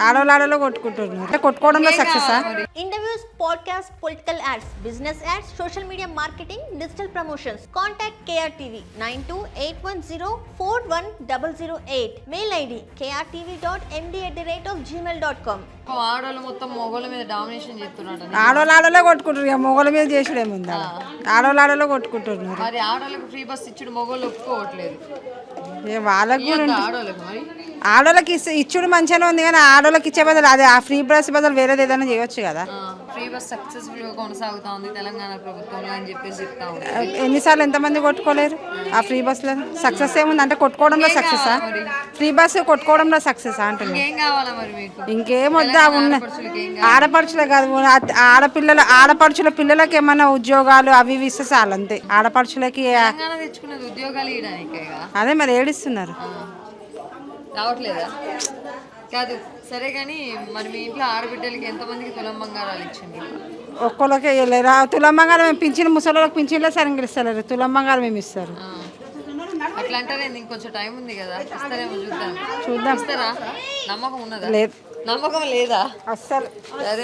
ఆడవాళ్ళు కొట్టుకుంటున్నారు. కొట్టుకోవడంలో success. Interviews, podcast, political ads, business ads, social media marketing, digital promotions. Contact KRTV 9281041008. Mail ID krtv.md@gmail.com. ఆడవాళ్ళు మొత్తం మొగోళ్ళ మీద డామినేషన్ చేస్తున్నారు. ఆడవాళ్ళే కొట్టుకుంటారు. ఇక మొగోళ్ళ మీద చేసుడేముంది. ఆడవాళ్ళే కొట్టుకుంటున్నారు. మరి ఆడవాళ్ళకి ఫ్రీ బస్ ఇచ్చుడు మొగోళ్ళు ఒప్పుకోవట్లేదు. వాళ్ళకి మరి ఆడోళ్ళకి ఇచ్చుడు మంచిగానే ఉంది, కానీ ఆడోళ్ళకి ఇచ్చే బదులు అదే ఆ ఫ్రీ బస్ బదులు వేరేది ఏదైనా చేయొచ్చు కదా. ఫ్రీ బస్ సక్సెస్ఫుల్ గా కొనసాగుతా ఉంది తెలంగాణ ప్రభుత్వంలో అని చెప్పేసి చెప్తా ఉంది. ఎన్నిసార్లు ఎంతమంది కొట్టుకోలేరు ఆ ఫ్రీ బస్లో? సక్సెస్ ఏముంది అంటే కొట్టుకోవడంలో సక్సెసా? ఫ్రీ బస్ కొట్టుకోవడంలో సక్సెస్ అంటున్నా. ఏం కావాలా మరి మీకు? ఇంకేం వద్దా? ఉన్న ఆడపడుచులే కాదు, ఆడపడుచుల పిల్లలకి ఏమన్నా ఉద్యోగాలు అవి ఇవి ఇస్తే చాలు అంతే. ఆడపడుచులకి తెచ్చుకున్నది ఉద్యోగాలు ఇవ్వడానికే. అదే మరి ఏడిస్తున్నారు. రావట్లేదా? కాదు సరే, కానీ మరి మీ ఇంట్లో ఆడబిడ్డలకి ఎంతమందికి తులం బంగారాలు ఇచ్చింది? ఒక్కళ్ళకే ఇవ్వలేరు. తులం బంగారం మేము పింఛన్ ముసలికి పింఛన్లే సరిగ్గా ఇస్తలేరు. తులం బంగారం మేము ఇస్తారు. అట్లా అంటారే, ఇంకొంచెం టైం ఉంది కదా, ఇస్తారేమో చూద్దాం. చూద్దాం. ఇస్తారా? నమ్మకం ఉన్నదా? లేదు. నమ్మకం లేదా అస్సలు. సరే.